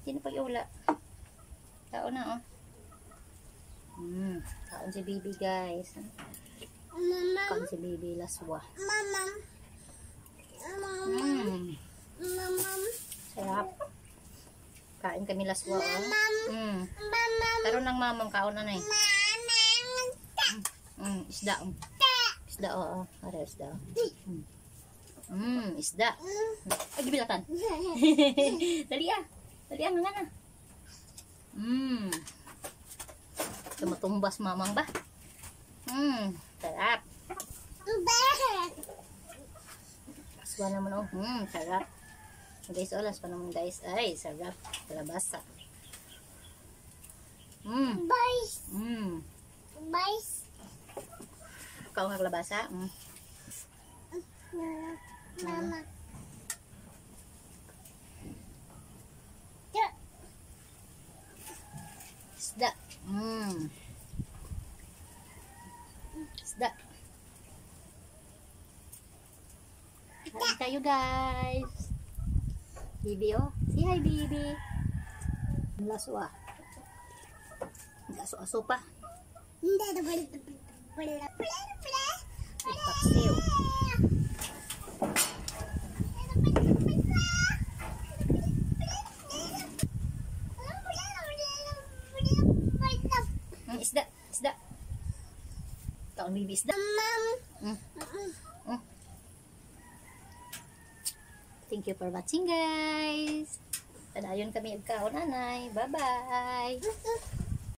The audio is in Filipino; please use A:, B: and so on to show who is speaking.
A: Sino pa yung ula? Tao na, oh. Kaon si Bibi, guys. Kaon si Bibi, laswa. Sarap. Kain kami laswa, oh. Karon ng mamam, kaon na na, eh. Isda, isda, oo. Para isda. Isda. Ay, gibilatan. Dali, ah. Dali, nga na. Tumatumbas mamang ba? Sarap. Aswa naman, oh. Sarap. Guys, olas pa naman, guys. Ay, sarap. Kalabasa. Kau nga kalabasa?
B: Mama.
A: Isda. Isda. Kain tayo, guys. Bibi, oh. Say hi, Bibi. Laswa. Aso-aso pa. Ipaksiw. Isda. Isda. Kaon Bibi, isda. Thank you for watching, guys. Tanayon kami agkaon, nanay. Bye-bye.